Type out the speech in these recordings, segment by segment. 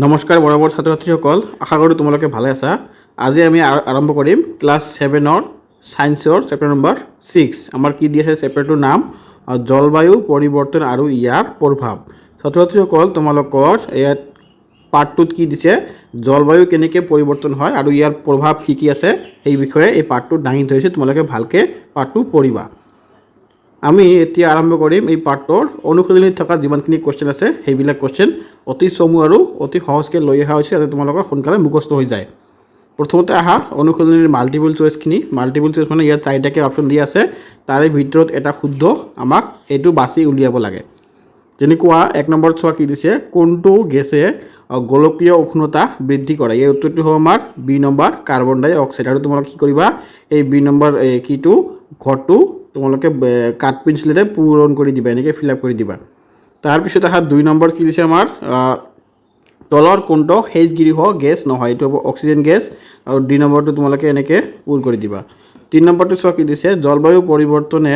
নমস্কাৰ বৰাবৰ ছাত্ৰ ছাত্ৰীসকল, আশা কৰোঁ তোমালোকে ভালে আছা। আজি আমি আৰম্ভ কৰিম ক্লাছ 7ৰ সায়েন্সৰ চেপ্টাৰ নম্বৰ 6। আমাৰ কি দি আছে চেপ্টাৰটোৰ নাম জলবায়ু পৰিৱৰ্তন আৰু ইয়াৰ প্ৰভাৱ। ছাত্ৰ ছাত্ৰীসকল, তোমালোকৰ ইয়াত পাৰ্টটোত কি দিছে, জলবায়ু কেনেকৈ পৰিৱৰ্তন হয় আৰু ইয়াৰ প্ৰভাৱ কি কি আছে সেই বিষয়ে এই পাৰ্টটোত দাঙি ধৰিছে। তোমালোকে ভালকৈ পাৰ্টটো পঢ়িবা। আমি এতিয়া আৰম্ভ কৰিম এই পাৰ্টৰ অনুশীলনীত থকা যিমানখিনি কুৱেশ্যন আছে সেইবিলাক কুৱেশ্যন অতি চমু আৰু অতি সহজকৈ লৈ অহা হৈছে যাতে তোমালোকৰ সোনকালে মুখস্থ হৈ যায়। প্ৰথমতে আহা অনুশীলনীৰ মাল্টিপল চইচখিনি। মাল্টিপল চইচ মানে ইয়াত 4টাকৈ অপশ্যন দিয়া আছে, তাৰে ভিতৰত এটা শুদ্ধ আমাক সেইটো বাছি উলিয়াব লাগে। যেনেকুৱা 1 নম্বৰত চোৱা কি দিছে, কোনটো গেছে গোলকীয় উষ্ণতা বৃদ্ধি কৰে। এই উত্তৰটো হ'ব আমাৰ বি নম্বৰ কাৰ্বন ডাই অক্সাইড। আৰু তোমালোকে কি কৰিবা, এই বি নম্বৰ কিটো ঘৰটো তোমালোকে কাঠ পেঞ্চিলেৰে পূৰণ কৰি দিবা, এনেকৈ ফিল আপ কৰি দিবা। তাৰপিছত আহা 2 নম্বৰ কি দিছে আমাৰ, তলৰ কোনটো সেউজগৃহ গেছ নহয়, এইটো হ'ব অক্সিজেন গেছ। আৰু 2 নম্বৰটো তোমালোকে এনেকৈ পূৰ কৰি দিবা। 3 নম্বৰটো চোৱা কি দিছে, জলবায়ু পৰিৱৰ্তনে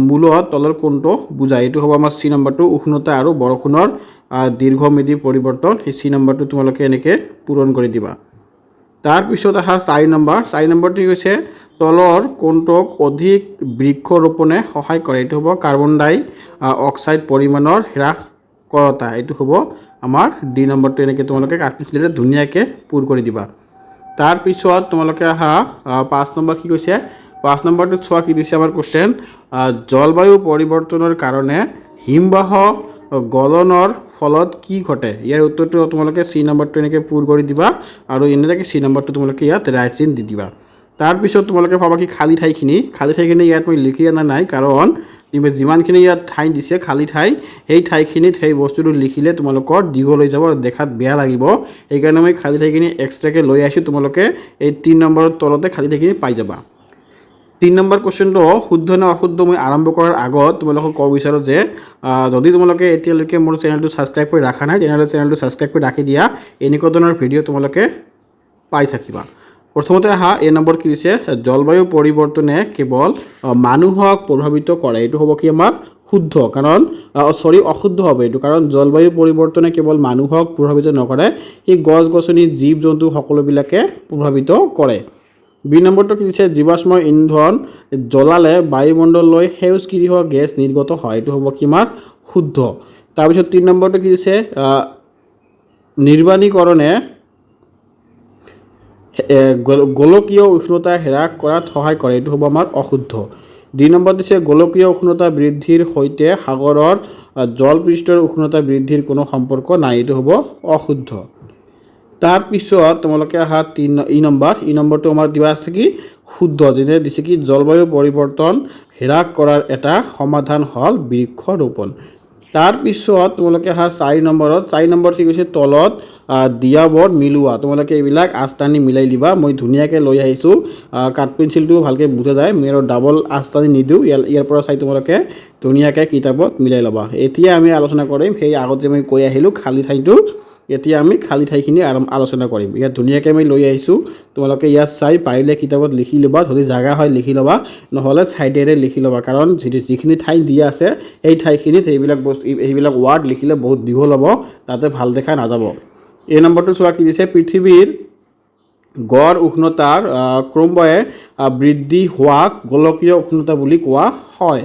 মূলত তলৰ কোনটো বুজায়। এইটো হ'ব আমাৰ চি নম্বৰটো উষ্ণতা আৰু বৰষুণৰ দীৰ্ঘম্যাদী পৰিৱৰ্তন। সেই চি নম্বৰটো তোমালোকে এনেকৈ পূৰণ কৰি দিবা। তাৰপিছত আহা 4 নম্বৰটো হৈছে তলৰ কোনটোক অধিক বৃক্ষৰোপণে সহায় কৰে। এইটো হ'ব কাৰ্বন ডাই অক্সাইড পৰিমাণৰ হ্ৰাস কৰতা। এইটো হ'ব আমাৰ ডি নম্বৰটো। এনেকৈ তোমালোকে কাঠপেঞ্চিলেৰে ধুনীয়াকৈ পূৰ কৰি দিবা। তাৰপিছত তোমালোকে আহা 5 নম্বৰ কি কৈছে, 5 নম্বৰটোত চোৱা কি দিছে আমাৰ কুৱেশ্যন, জলবায়ু পৰিৱৰ্তনৰ কাৰণে হিমবাহ গলনৰ ফলত কি ঘটে। ইয়াৰ উত্তৰটো তোমালোকে চি নম্বৰটো এনেকৈ পূৰ কৰি দিবা আৰু এনেকৈ চি নম্বৰটো তোমালোকে ইয়াত ৰাইট চিন দি দিবা। তাৰপিছত তোমালোকে পাবা কি খালী ঠাইখিনি ইয়াত মই লিখি অনা নাই, কাৰণ যিমানখিনি ইয়াত ঠাই দিছে খালী ঠাই, সেই ঠাইখিনিত সেই বস্তুটো লিখিলে তোমালোকৰ দীঘল হৈ যাব আৰু দেখাত বেয়া লাগিব। সেইকাৰণে মই খালী ঠাইখিনি এক্সট্ৰাকৈ লৈ আহিছোঁ। তোমালোকে এই 3 নম্বৰৰ তলতে খালী ঠাইখিনি পাই যাবা। 3 নম্বৰ কুৱেশ্যনটো শুদ্ধ নে অশুদ্ধ মই আৰম্ভ কৰাৰ আগত তোমালোকক ক'ব বিচাৰোঁ যে যদি তোমালোকে এতিয়ালৈকে মোৰ চেনেলটো ছাবস্ক্ৰাইব কৰি ৰখা নাই তেনেহ'লে চেনেলটো ছাবস্ক্ৰাইব কৰি ৰাখি দিয়া, এনেকুৱা ধৰণৰ ভিডিঅ' তোমালোকে পাই থাকিবা। প্ৰথমতে আহা এ নম্বৰ কি দিছে, জলবায়ু পৰিৱৰ্তনে কেৱল মানুহক প্ৰভাৱিত কৰে। এইটো হ'ব কি আমাৰ শুদ্ধ, কাৰণ অশুদ্ধ হ'ব এইটো, কাৰণ জলবায়ু পৰিৱৰ্তনে কেৱল মানুহক প্ৰভাৱিত নকৰে, সেই গছ গছনি জীৱ জন্তু সকলোবিলাকে প্ৰভাৱিত কৰে। 2 নম্বৰটো কি দিছে, জীৱাশ্ম ইন্ধন জ্বলালে বায়ুমণ্ডললৈ সেউজগৃহ গেছ নিৰ্গত হয়। এইটো হ'ব কি আমাৰ শুদ্ধ। তাৰপিছত 3 নম্বৰটো কি দিছে, নিৰ্বাণীকৰণে গোলকীয় উষ্ণতা হ্ৰাস কৰাত সহায় কৰে। এইটো হ'ব আমাৰ অশুদ্ধ। 2 নম্বৰ দিছে, গোলকীয় উষ্ণতা বৃদ্ধিৰ সৈতে সাগৰৰ জলপৃষ্ঠৰ উষ্ণতা বৃদ্ধিৰ কোনো সম্পৰ্ক নাই। এইটো হ'ব অশুদ্ধ। তাৰপিছত তোমালোকে আহা ই নম্বৰটো আমাৰ দিয়া আছে কি শুদ্ধ, যেনে দিছে কি জলবায়ু পৰিৱৰ্তন হ্ৰাস কৰাৰ এটা সমাধান হ'ল বৃক্ষৰোপণ। তাৰপিছত তোমালোকে আহা 4 নম্বৰত কি কৈছে, তলত দিয়াবোৰ মিলোৱা। তোমালোকে এইবিলাক আঁচটানি মিলাই দিবা। মই ধুনীয়াকৈ লৈ আহিছোঁ, কাঠ পেঞ্চিলটো ভালকৈ বুজা যায়, মই আৰু ডাবল আঁচটানি নিদিওঁ, ইয়াৰ পৰা চাই তোমালোকে ধুনীয়াকৈ কিতাপত মিলাই ল'বা। এতিয়া আমি আলোচনা কৰিম সেই আগত যে মই কৈ আহিলোঁ খালী ঠাইটো, এতিয়া আমি খালী ঠাইখিনি আলোচনা কৰিম। ইয়াত ধুনীয়াকৈ মই লৈ আহিছোঁ, তোমালোকে ইয়াত চাই পাৰিলে কিতাপত লিখি ল'বা, যদি জাগা হয় লিখি ল'বা, নহ'লে ছাইডেৰে লিখি ল'বা, কাৰণ যিখিনি ঠাই দিয়া আছে সেই ঠাইখিনিত সেইবিলাক ৱাৰ্ড লিখিলে বহুত দীঘল হ'ব, তাতে ভাল দেখা নাযাব। এই নম্বৰটো চোৱা কি দিছে, পৃথিৱীৰ গড় উষ্ণতাৰ ক্ৰমান্বয়ে বৃদ্ধি হোৱাক গোলকীয় উষ্ণতা বুলি কোৱা হয়।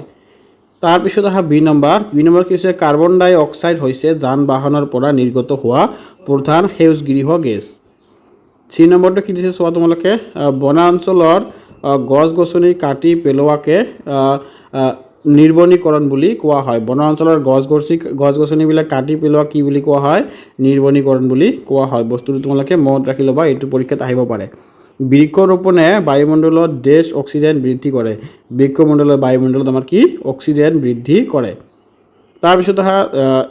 তাৰপিছত আহা বি নম্বৰ কি হৈছে, কাৰ্বন ডাই অক্সাইড হৈছে যান বাহনৰ পৰা নিৰ্গত হোৱা প্ৰধান সেউজগৃহ গেছ। 3 নম্বৰটো কি দিছে চোৱা তোমালোকে, বনাঞ্চলৰ গছ গছনি কাটি পেলোৱাকে নিৰ্বনীকৰণ বুলি কোৱা হয়। বনাঞ্চলৰ গছ গছনিবিলাক কাটি পেলোৱা কি বুলি কোৱা হয়, নিৰ্বনীকৰণ বুলি কোৱা হয়। বস্তুটো তোমালোকে মনত ৰাখি ল'বা, এইটো পৰীক্ষাত আহিব পাৰে। বৃক্ষৰোপণে বায়ুমণ্ডলত অক্সিজেন বৃদ্ধি কৰে। বায়ুমণ্ডলত আমাৰ কি অক্সিজেন বৃদ্ধি কৰে। তাৰপিছত আহা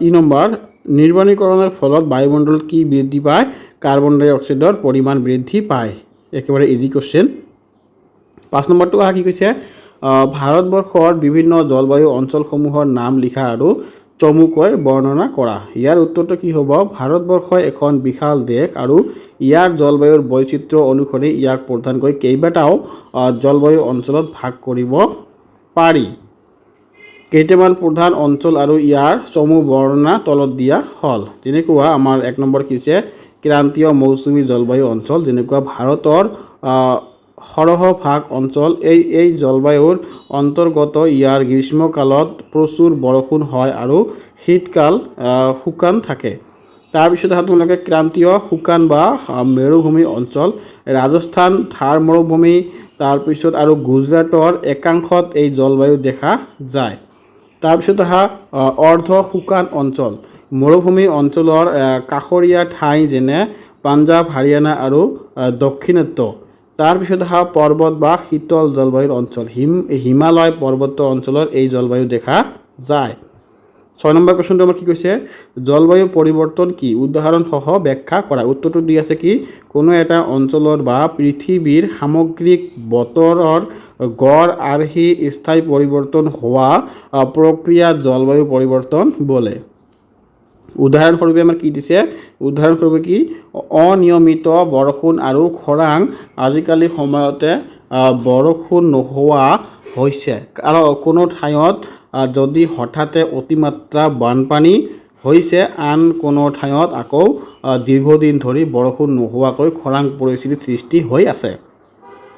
ই নম্বৰ, নিৰ্বনীকৰণৰ ফলত বায়ুমণ্ডলত কি বৃদ্ধি পায়, কাৰ্বন ডাই অক্সাইডৰ পৰিমাণ বৃদ্ধি পায়। একেবাৰে ইজি কুৱেশ্যন। 5 নম্বৰটো আহা কি কৈছে, ভাৰতবৰ্ষৰ বিভিন্ন জলবায়ু অঞ্চলসমূহৰ নাম লিখা আৰু চমুকৈ বৰ্ণনা কৰা। ইয়াৰ উত্তৰটো কি হ'ব, ভাৰতবৰ্ষ এখন বিশাল দেশ আৰু ইয়াৰ জলবায়ুৰ বৈচিত্ৰ্য অনুসৰি ইয়াক প্ৰধানকৈ কেইবাটাও জলবায়ু অঞ্চলত ভাগ কৰিব পাৰি। কেইটামান প্ৰধান অঞ্চল আৰু ইয়াৰ চমু বৰ্ণনা তলত দিয়া হ'ল। যেনেকুৱা আমাৰ 1 নম্বৰ কি হৈছে ক্ৰান্তীয় মৌচুমী জলবায়ু অঞ্চল, যেনেকুৱা ভাৰতৰ সৰহভাগ অঞ্চল এই জলবায়ুৰ অন্তৰ্গত। ইয়াৰ গ্ৰীষ্মকালত প্ৰচুৰ বৰষুণ হয় আৰু শীতকাল শুকান থাকে। তাৰপিছত তোমালোকে ক্ৰান্তীয় শুকান বা মৰুভূমি অঞ্চল, ৰাজস্থান, থাৰ মৰুভূমি, তাৰপিছত আৰু গুজৰাটৰ একাংশত এই জলবায়ু দেখা যায়। তাৰপিছত অৰ্ধ শুকান অঞ্চল, মৰুভূমি অঞ্চলৰ কাষৰীয়া ঠাই যেনে পাঞ্জাৱ, হাৰিয়ানা আৰু দক্ষিণাত্য। তাৰপিছত পৰ্বত বা শীতল জলবায়ুৰ অঞ্চল, হিমালয় পৰ্বত অঞ্চলৰ এই জলবায়ু দেখা যায়। 6 নম্বৰ কুৱেশ্যনটো আমাৰ কি কৈছে, জলবায়ু পৰিৱৰ্তন কি, উদাহৰণসহ ব্যাখ্যা কৰা। উত্তৰটো দি আছে কি, কোনো এটা অঞ্চলৰ বা পৃথিৱীৰ সামগ্ৰিক বতৰৰ গড় আৰ্হি স্থায়ী পৰিৱৰ্তন হোৱা প্ৰক্ৰিয়া জলবায়ু পৰিৱৰ্তন বোলে। উদাহৰণস্বৰূপে আমাৰ কি দিছে, উদাহৰণস্বৰূপে কি, অনিয়মিত বৰষুণ আৰু খৰাং, আজিকালি সময়তে বৰষুণ নোহোৱা হৈছে, আৰু কোনো ঠাইত যদি হঠাতে অতিমাত্ৰা বানপানী হৈছে, আন কোনো ঠাইত আকৌ দীৰ্ঘদিন ধৰি বৰষুণ নোহোৱাকৈ খৰাং পৰিস্থিতিৰ সৃষ্টি হৈ আছে।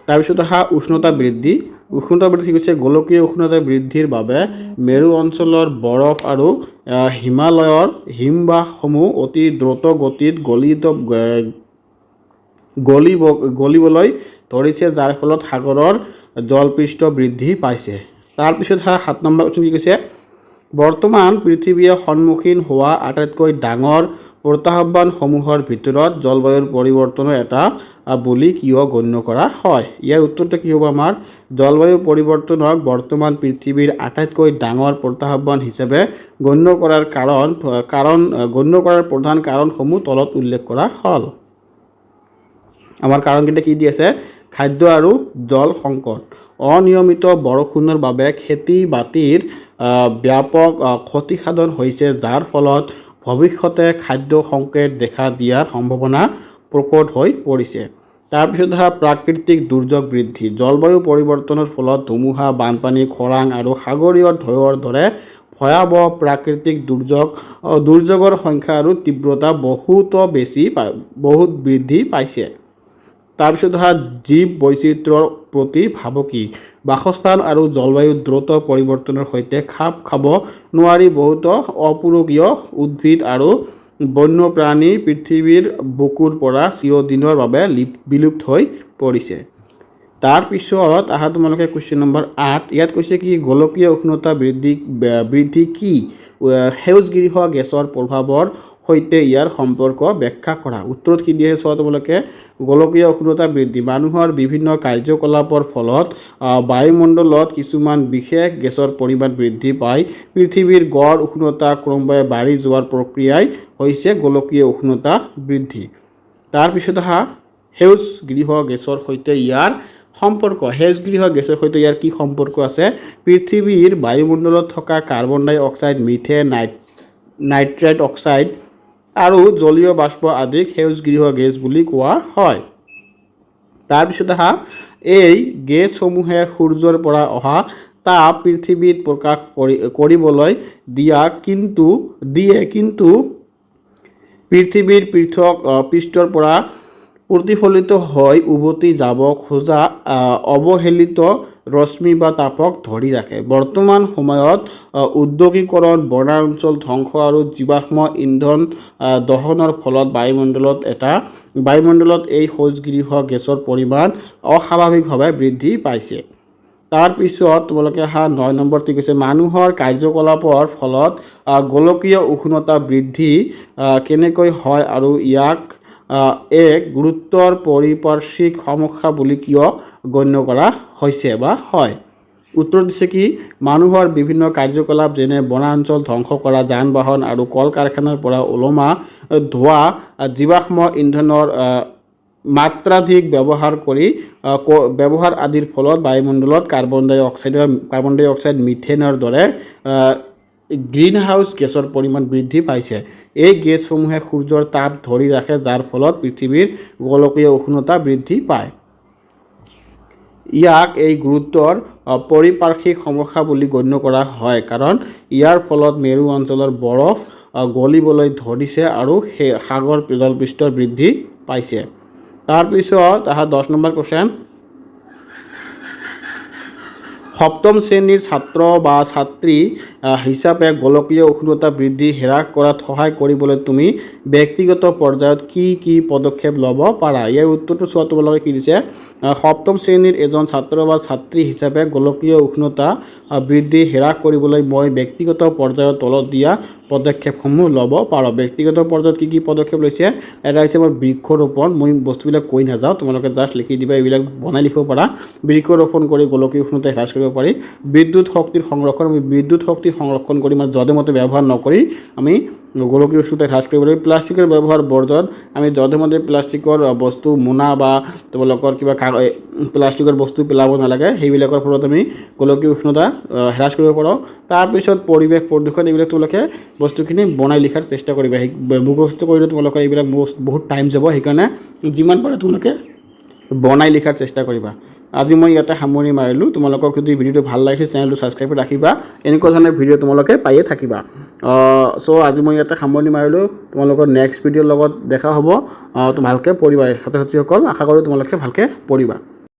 তাৰপিছত উষ্ণতা বৃদ্ধি। উষ্ণতা বৃদ্ধি হৈছে গোলকীয় উষ্ণতা বৃদ্ধিৰ বাবে মেৰু অঞ্চলৰ বৰফ আৰু হিমালয়ৰ হিমবাহসমূহ অতি দ্ৰুত গতিত গলিবলৈ ধৰিছে, যাৰ ফলত সাগৰৰ জলপৃষ্ঠ বৃদ্ধি পাইছে। তাৰপিছত 7 নম্বৰ কুৱেশ্যন কি কৈছে, বৰ্তমান পৃথিৱীয়ে সন্মুখীন হোৱা আটাইতকৈ ডাঙৰ প্ৰত্যাহ্বানসমূহৰ ভিতৰত জলবায়ুৰ পৰিৱৰ্তনৰ এটা বুলি কিয় গণ্য কৰা হয়। ইয়াৰ উত্তৰটো কি হ'ব আমাৰ, জলবায়ু পৰিৱৰ্তনক বৰ্তমান পৃথিৱীৰ আটাইতকৈ ডাঙৰ প্ৰত্যাহ্বান হিচাপে গণ্য কৰাৰ প্ৰধান কাৰণসমূহ তলত উল্লেখ কৰা হ'ল। আমাৰ কাৰণকেইটা কি দি আছে, খাদ্য আৰু জল সংকট, অনিয়মিত বৰষুণৰ বাবে খেতি বাতিৰ ব্যাপক ক্ষতিসাধন হৈছে, যাৰ ফলত ভৱিষ্যতে খাদ্য সংকট দেখা দিয়াৰ সম্ভাৱনা প্ৰকট হৈ পৰিছে। তাৰপিছত প্ৰাকৃতিক দুৰ্যোগ বৃদ্ধি, জলবায়ু পৰিৱৰ্তনৰ ফলত ধুমুহা, বানপানী, খৰাং আৰু সাগৰীয় ঢৌৰ দৰে ভয়াৱহ প্ৰাকৃতিক দুৰ্যোগৰ সংখ্যা আৰু তীব্ৰতা বহুত বৃদ্ধি পাইছে। তাৰপিছত জীৱ বৈচিত্ৰ্যৰ প্ৰতি ভাবুকি, বাসস্থান আৰু জলবায়ুৰ দ্ৰুত পৰিৱৰ্তনৰ সৈতে খাপ খাব নোৱাৰি বহুতো অপূৰকীয় উদ্ভিদ আৰু বন্যপ্ৰাণী পৃথিৱীৰ বুকুৰ পৰা চিৰদিনৰ বাবে বিলুপ্ত হৈ পৰিছে। তাৰপিছত তোমালোকে কুৱেশ্যন নম্বৰ 8, ইয়াত কৈছে কি, গোলকীয় উষ্ণতা বৃদ্ধি কি, সেউজগৃহ গেছৰ প্ৰভাৱৰ সৈতে ইয়াৰ সম্পৰ্ক ব্যাখ্যা কৰা। উত্তৰত কি দিয়ে চোৱা তোমালোকে, গোলকীয় উষ্ণতা বৃদ্ধি মানুহৰ বিভিন্ন কাৰ্যকলাপৰ ফলত বায়ুমণ্ডলত কিছুমান বিশেষ গেছৰ পৰিমাণ বৃদ্ধি পায়। পৃথিৱীৰ গড় উষ্ণতা ক্ৰমান্বয়ে বাঢ়ি যোৱাৰ প্ৰক্ৰিয়াই হৈছে গোলকীয় উষ্ণতা বৃদ্ধি। তাৰপিছত সেউজগৃহ গেছৰ সৈতে ইয়াৰ সম্পৰ্ক, সেউজগৃহ গেছৰ সৈতে ইয়াৰ কি সম্পৰ্ক আছে, পৃথিৱীৰ বায়ুমণ্ডলত থকা কাৰ্বন ডাই অক্সাইড, মিথেন, নাইট্ৰাছ অক্সাইড আৰু জলীয় বাষ্প আদিক সেউজগৃহ গেছ বুলি কোৱা হয়। তাৰপিছত এই গেছসমূহে সূৰ্যৰ পৰা অহা তাপ পৃথিৱীত প্ৰকাশ কৰিবলৈ দিয়ে, কিন্তু পৃথিৱীৰ পৃষ্ঠৰ পৰা প্ৰতিফলিত হৈ উভতি যাব খোজা অৱহেলিত ৰশ্মি বা তাপক ধৰি ৰাখে। বৰ্তমান সময়ত ঔদ্যোগিকৰণ, বনাঞ্চল ধ্বংস আৰু জীৱাশ্ম ইন্ধন দহনৰ ফলত বায়ুমণ্ডলত এই সেউজগৃহ গেছৰ পৰিমাণ অস্বাভাৱিকভাৱে বৃদ্ধি পাইছে। তাৰপিছত তোমালোকে 9 নম্বৰটি কৈছে, মানুহৰ কাৰ্যকলাপৰ ফলত গোলকীয় উষ্ণতা বৃদ্ধি কেনেকৈ হয় আৰু ইয়াক এক গুৰুতৰ পাৰিপাৰ্শ্বিক সমস্যা বুলি কিয় গণ্য কৰা হৈছে বা হয়। উত্তৰ দিছে কি, মানুহৰ বিভিন্ন কাৰ্যকলাপ যেনে বনাঞ্চল ধ্বংস কৰা, যান বাহন আৰু কল কাৰখানাৰ পৰা ওলোৱা ধোঁৱা, জীৱাশ্ম ইন্ধনৰ মাত্ৰাধিক ব্যৱহাৰ আদিৰ ফলত বায়ুমণ্ডলত কাৰ্বন ডাই অক্সাইড, মিথেনৰ দৰে গ্ৰীণহাউচ গেছৰ পৰিমাণ বৃদ্ধি পাইছে। এই গেছসমূহে সূৰ্যৰ তাপ ধৰি ৰাখে, যাৰ ফলত পৃথিৱীৰ গোলকীয় উষ্ণতা বৃদ্ধি পায়। ইয়াক এই গুৰুতৰ পাৰিপাৰ্শ্বিক সমস্যা বুলি গণ্য কৰা হয়, কাৰণ ইয়াৰ ফলত মেৰু অঞ্চলৰ বৰফ গলিবলৈ ধৰিছে আৰু সেই সাগৰ জলপৃষ্ঠৰ বৃদ্ধি পাইছে। তাৰপিছত 10 নম্বৰ কুৱেশ্যন, সপ্তম শ্ৰেণীৰ ছাত্ৰ বা ছাত্ৰী হিচাপে গোলকীয় উষ্ণতা বৃদ্ধি হ্ৰাস কৰাত সহায় কৰিবলৈ তুমি ব্যক্তিগত পৰ্যায়ত কি কি পদক্ষেপ ল'ব পাৰা? ইয়াৰ উত্তৰটো চোৱা তোমালোকে কি দিছে। সপ্তম শ্ৰেণীৰ এজন ছাত্ৰ বা ছাত্ৰী হিচাপে গোলকীয় উষ্ণতা বৃদ্ধি হ্ৰাস কৰিবলৈ মই ব্যক্তিগত পৰ্যায়ত তলত দিয়া পদক্ষেপসমূহ ল'ব পাৰোঁ। ব্যক্তিগত পৰ্যায়ত কি কি পদক্ষেপ লৈছে? এটা হৈছে মোৰ বৃক্ষৰোপণ। মই বস্তুবিলাক কৈ নাযাওঁ, তোমালোকে জাষ্ট লিখি দিবা, এইবিলাক বনাই লিখিব পাৰা। বৃক্ষৰোপণ কৰি গোলকীয় উষ্ণতা হ্ৰাস কৰিব পাৰি। বিদ্যুৎ শক্তিৰ সংৰক্ষণ, আমি বিদ্যুৎ শক্তি সংৰক্ষণ কৰি মানে যধে মধে ব্যৱহাৰ নকৰি আমি গোলকীয় উষ্ণতা হ্ৰাস কৰিব লাগিব। প্লাষ্টিকৰ ব্যৱহাৰ বৰ্জন, আমি যধে মধে প্লাষ্টিকৰ বস্তু মোনা বা তোমালোকৰ কিবা প্লাষ্টিকৰ বস্তু পেলাব নালাগে, সেইবিলাকৰ ফলত আমি গোলকীয় উষ্ণতা হ্ৰাস কৰিব পাৰোঁ। তাৰপিছত পৰিৱেশ প্ৰদূষণ, এইবিলাক তোমালোকে বস্তুখিনি বনাই লিখাৰ চেষ্টা কৰিবা। মুখস্থ কৰিলে তোমালোকৰ এইবিলাক বহুত টাইম যাব, সেইকাৰণে যিমান পাৰে তোমালোকে বনাই লিখাৰ চেষ্টা কৰিবা। আজি মই ইয়াতে সামৰণি মাৰিলোঁ। তোমালোকক যদি ভিডিঅ'টো ভাল লাগিছে চেনেলটো ছাবস্ক্ৰাইব কৰি ৰাখিবা, এনেকুৱা ধৰণৰ ভিডিঅ' তোমালোকে পায়ে থাকিবা। আজি মই ইয়াতে সামৰণি মাৰিলোঁ। তোমালোকৰ নেক্সট ভিডিঅ'ৰ লগত দেখা হ'ব। তো ভালকৈ পঢ়িবা ছাত্ৰ ছাত্ৰীসকল, আশা কৰোঁ তোমালোকে ভালকৈ পঢ়িবা।